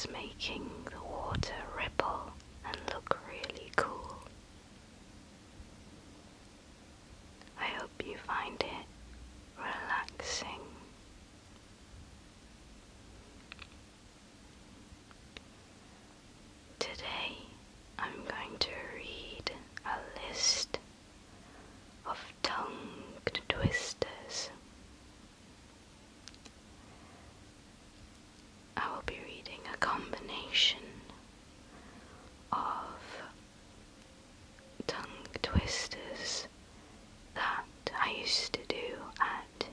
is making the water ripple and look really cool. I hope you find it relaxing. Today I'm going to read a list of tongue twisters. I will be reading a combination of tongue twisters that I used to do at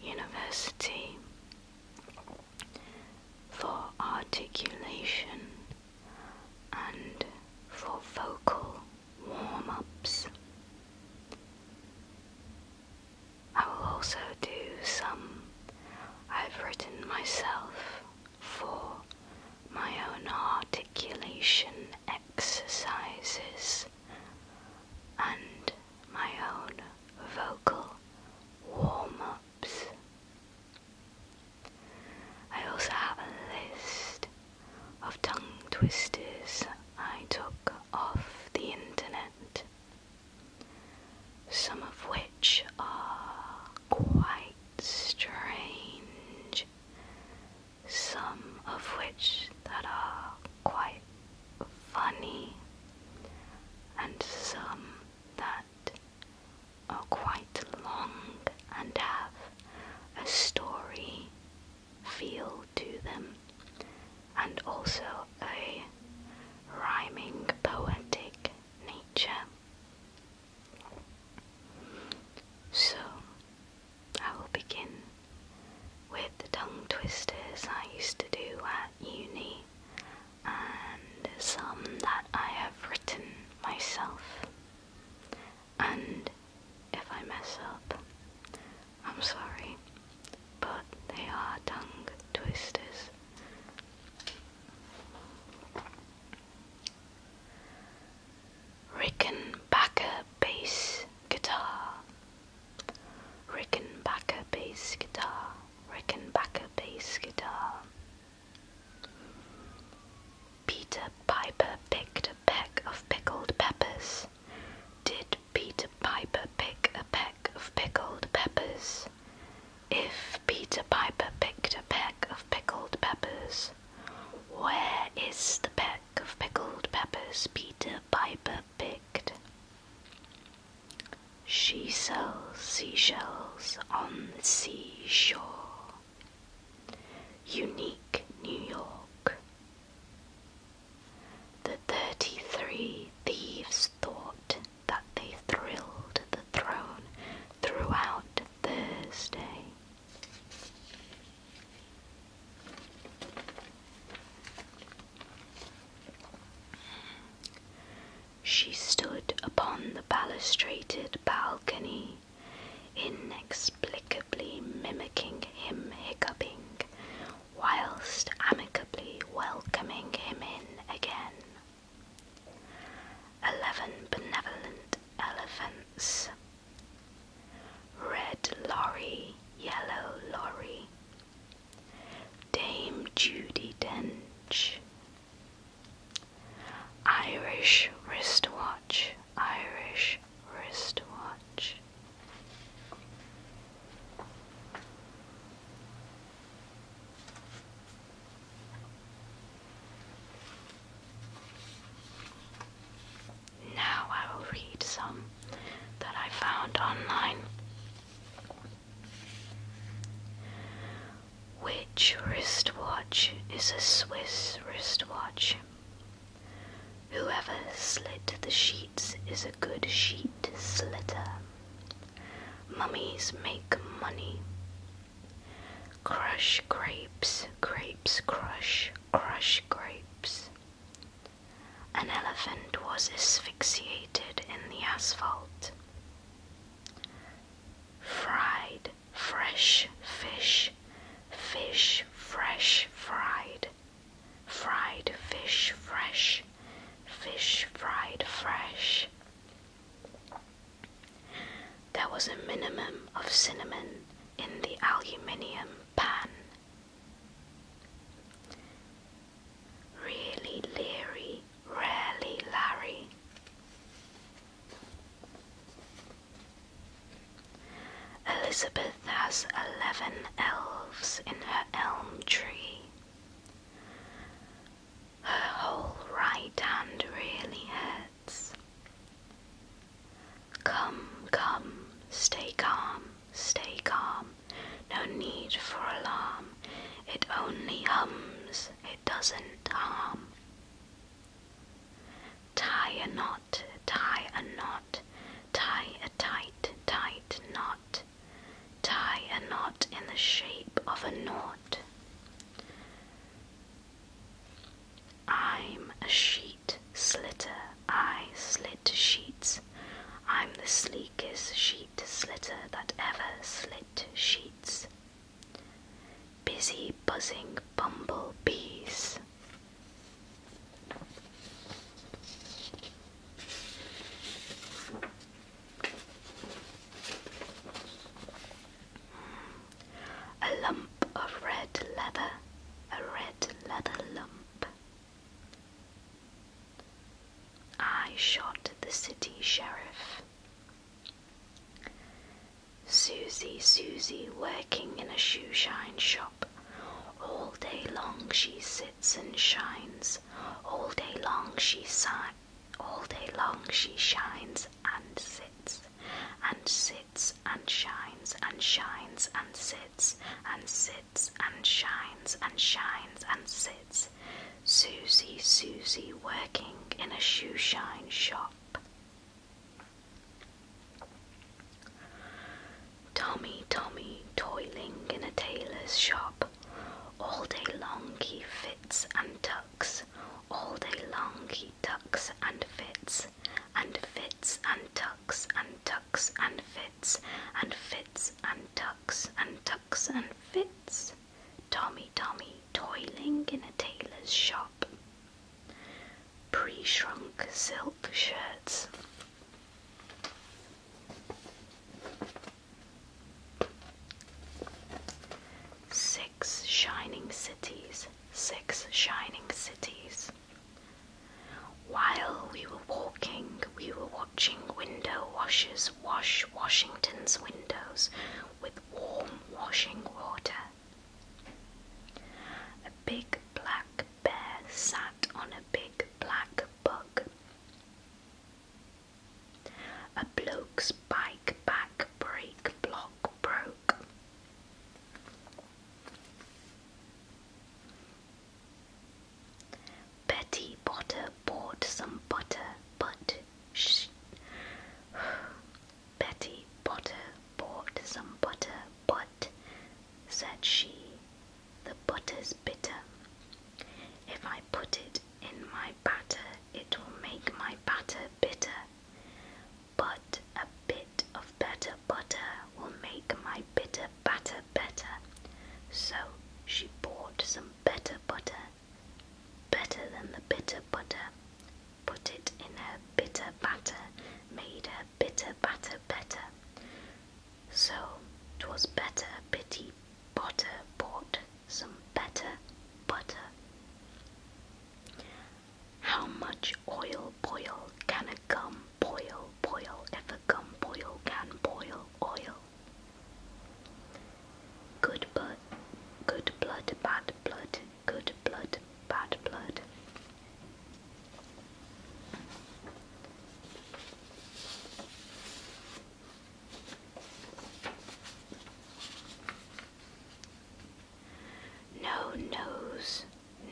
university for articulation and for vocal warm-ups. I will also do some I've written myself for my own articulation exercises and my own vocal warm-ups. I also have a list of tongue twisters I took off the internet, some of which are quite strange, some of which that are quite funny, and some that are quite long and have a story feel to them, and also a rhyming poetic nature. So I will begin with the tongue twisters I used to do at uni and some that I have written myself. And if I mess up, I'm sorry, but they are tongue twisters. Rickenbacker bass guitar. Rickenbacker bass guitar. Rickenbacker bass guitar. Peter Piper picked a peck of pickled peppers. Did Peter Piper pick a peck of pickled peppers? If Peter Piper picked a peck of pickled peppers, where is the peck of pickled peppers Peter Piper picked? She sells seashells on the seashore. Unique, New York. The 33 thieves thought that they thrilled the throne throughout Thursday. She stood upon the balustraded balcony, inexplicably mimicking him hiccuping, whilst amicably welcoming him in again. 11 benevolent elephants. Red lorry, yellow lorry. Dame Judi Dench. Irish wristwatch, Irish wristwatch. Now I will read some that I found online. Which wristwatch is a Swiss wristwatch? Whoever slit the sheets is a good sheet slitter. Mummies make money. Crush grapes, grapes crush, crush grapes. An elephant was asphyxiated in the asphalt. Fried, fresh fish, fish fresh fried. Fried fish fresh, fish fried fresh. There was a minimum of cinnamon in the aluminium pan. has 11 elves in her elm tree. Her whole right hand really hurts. Come, come, stay calm, no need for alarm. It only hums, it doesn't harm. Tie a knot, tie a knot, tie a tight, tight knot. Tie a knot in the shape of a knot. I'm a sheet slitter, I slit sheets. I'm the sleekest sheet slitter that ever slit sheets. Busy buzzing bumblebees. A lump of red leather, a red leather lump. I shot the city sheriff. Susie, Susie, working in a shoeshine shop. All day long she sits and shines. All day long she all day long she shines and sits and sits and shines and shines and sits and sits and shines and shines and sits. Susie, Susie, working in a shoeshine shop. Tommy, Tommy, toiling in a tailor's shop. All day long he fits and tucks. All day long he tucks and fits and fits and tucks and tucks and fits and fits and tucks and tucks and fits. Tommy, Tommy, toiling in a tailor's shop. Pre-shrunk silk shirts. Six shining cities, 6 shining cities. While we were walking, we were watching window washers wash Washington's windows with warm washing water. A big black bear sat on a big black bug. A bloke's bike back brake block broke. Betty Potter bought some butter, but Betty Potter bought some butter, but, said she, the butter's bitter. If I put it in my batter, it will make my batter bitter. But a bit of better butter will make my bitter batter better. So she bought some better butter, better than the bitter butter, put it in her bitter batter, made her bitter batter better. So 'twas better Betty Potter bought some better butter. How much oil boil can a gum boil, boil, if a gum boil can boil oil? Good blood, bad blood, good blood, bad blood. No nose,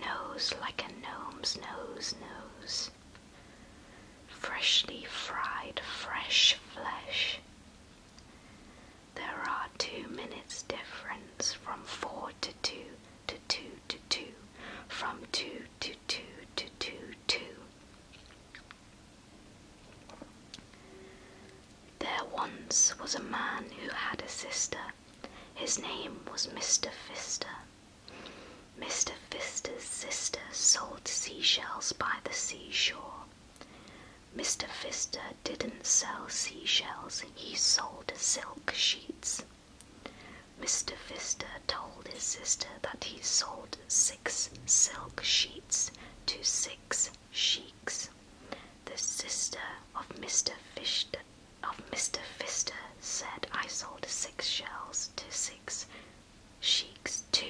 nose like a gnome's nose. Freshly fried fresh flesh. There are 2 minutes difference from 4 to 2 to 2 to 2, from 2 to 2 to 2 2. There once was a man who had a sister. His name was Mr. Pfister. Mr. Pfister's sister sold seashells by the seashore. Mr. Pfister didn't sell seashells, he sold silk sheets. Mr. Pfister told his sister that he sold 6 silk sheets to 6 sheiks. The sister of Mr. Pfister said I sold 6 shells to 6 sheiks too.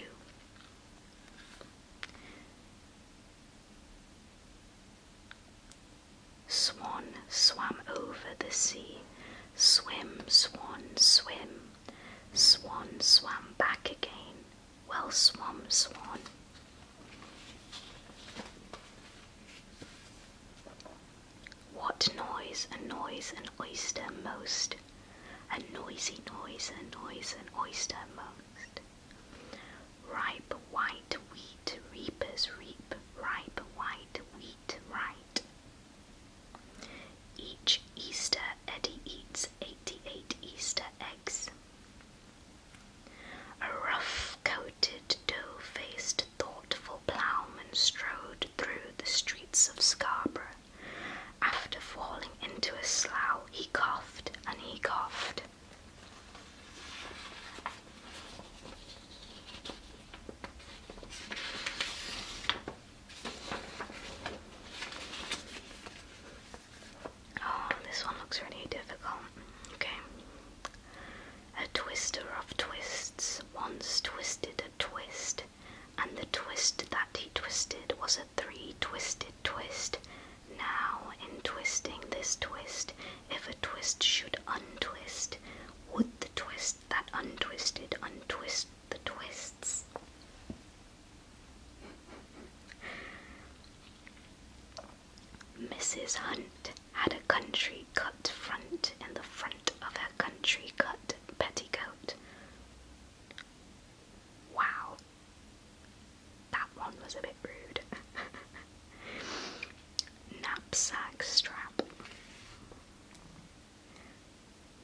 Swan swam over the sea. Swim, swan, swim. Swan swam back again. Well swum, swan. What noise annoys an oyster most? A noisy noise annoys an oyster most. Ripe white wheat reapers reap. Ripe white wheat right. Each Easter Eddie eats 88 Easter eggs. A rough-coated, dough-faced, thoughtful ploughman strode through the streets of Scarborough. After falling into a slough, he coughed and he coughed. Oh, this one looks really difficult. Okay. A twister of twists once twisted a twist, and the twist that he twisted was a 3-twisted twist. Now, in twisting this twist, if a twist should untwist, would the twist that untwisted untwist the twists? Mrs. Hunt had a country cut front in the front of her country cut petticoat. Wow, that one was a bit rude. Knapsack strap.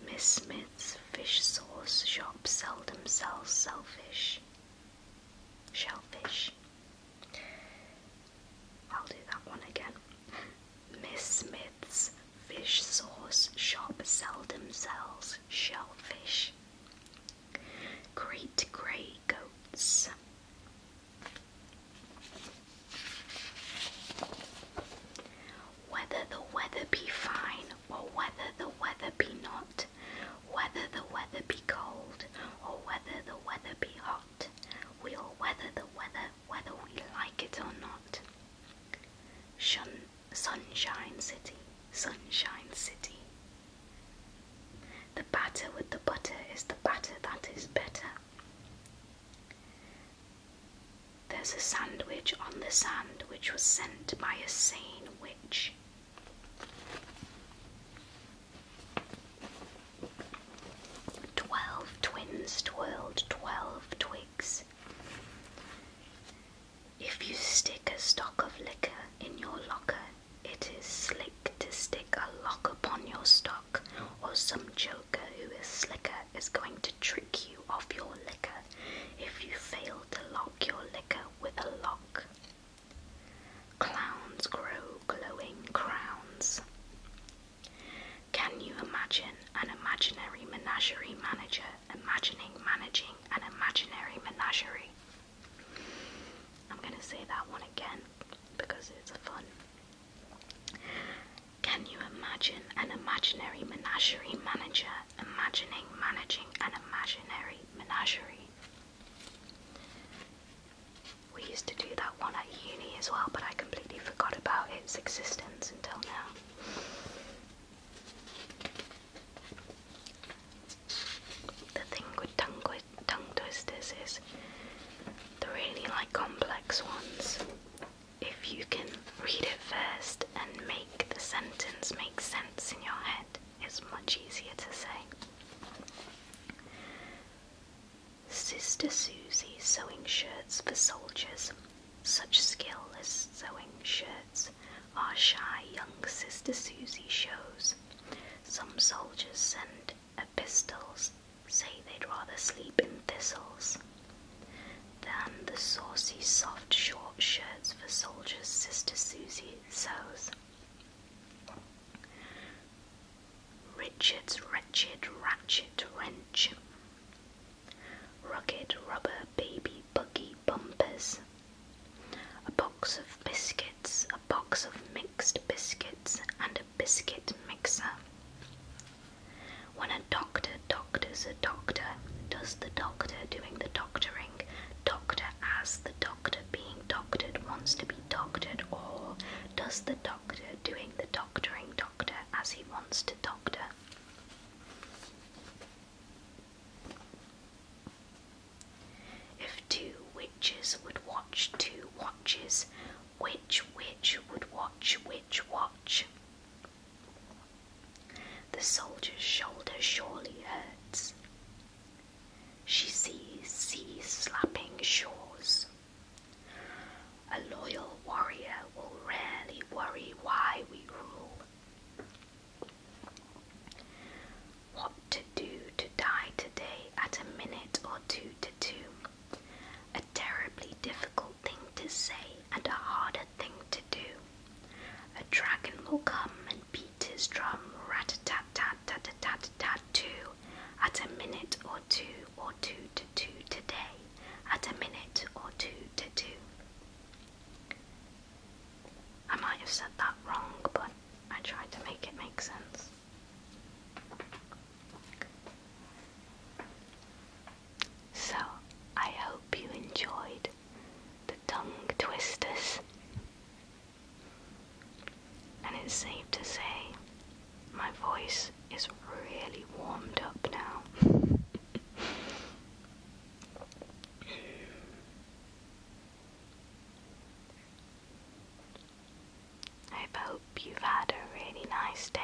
Miss Smith's fish sauce shop seldom sells shellfish. I'll do that one again. Miss Smith's fish sauce shop seldom sells shellfish. Great grey goats. Whether the weather be fine or whether the weather be not, whether the weather be cold or whether the weather be hot, we'll weather the weather whether we like it or not. Sunshine City, Sunshine City. The batter with the butter is the batter that is better. There's a sandwich on the sand which was sent by a sane witch. 12 twins twirled 12 twigs. If you stick a stock of liquor in your locker, it is slick to stick a lock upon your stock, or some joker who is slicker is going to trick you off your liquor if you fail to lock your liquor with a lock. Clowns grow glowing crowns. Can you imagine an imaginary menagerie manager imagining managing an imaginary menagerie? I'm going to say that one again because it's fun. Can you imagine an imaginary menagerie manager imagining managing an imaginary menagerie? We used to do that one at uni as well, but I completely forgot about its existence until now. The thing with tongue twisters is they're really complex ones. If you can read it first and make the sentence make sense in your head, it's much easier to say. Sister Susie sewing shirts for soldiers. Such skill as sewing shirts our shy young Sister Susie shows. Some soldiers send epistles, say they'd rather sleep in thistles than the saucy soft short shirts for soldiers Sister Susie sews. Richard's wretched ratchet wrench. Rugged rubber baby buggy bumpers. A box of biscuits, a box of mixed biscuits, and a biscuit mixer. When a doctor doing the doctoring, doctor as the doctor being doctored wants to be doctored, or does the doctor doing the doctoring doctor as he wants to doctor? If two witches would watch two watches, which witch would watch which watch? The soldier's shoulder surely hurts. She sees seas slapping shores. A loyal warrior will rarely worry why we rule. What to do to die today at a minute or two to two? A terribly difficult thing to say and a harder thing to do. A dragon will come and beat his drum, rat-a-tat-tat-tat-tat-tat too, at a minute or two to two today, at a minute or two to two. I might have said that wrong, but I tried to make it make sense. So, I hope you enjoyed the tongue twisters. And it's safe to say my voice is really warmed up now. I hope you've had a really nice day.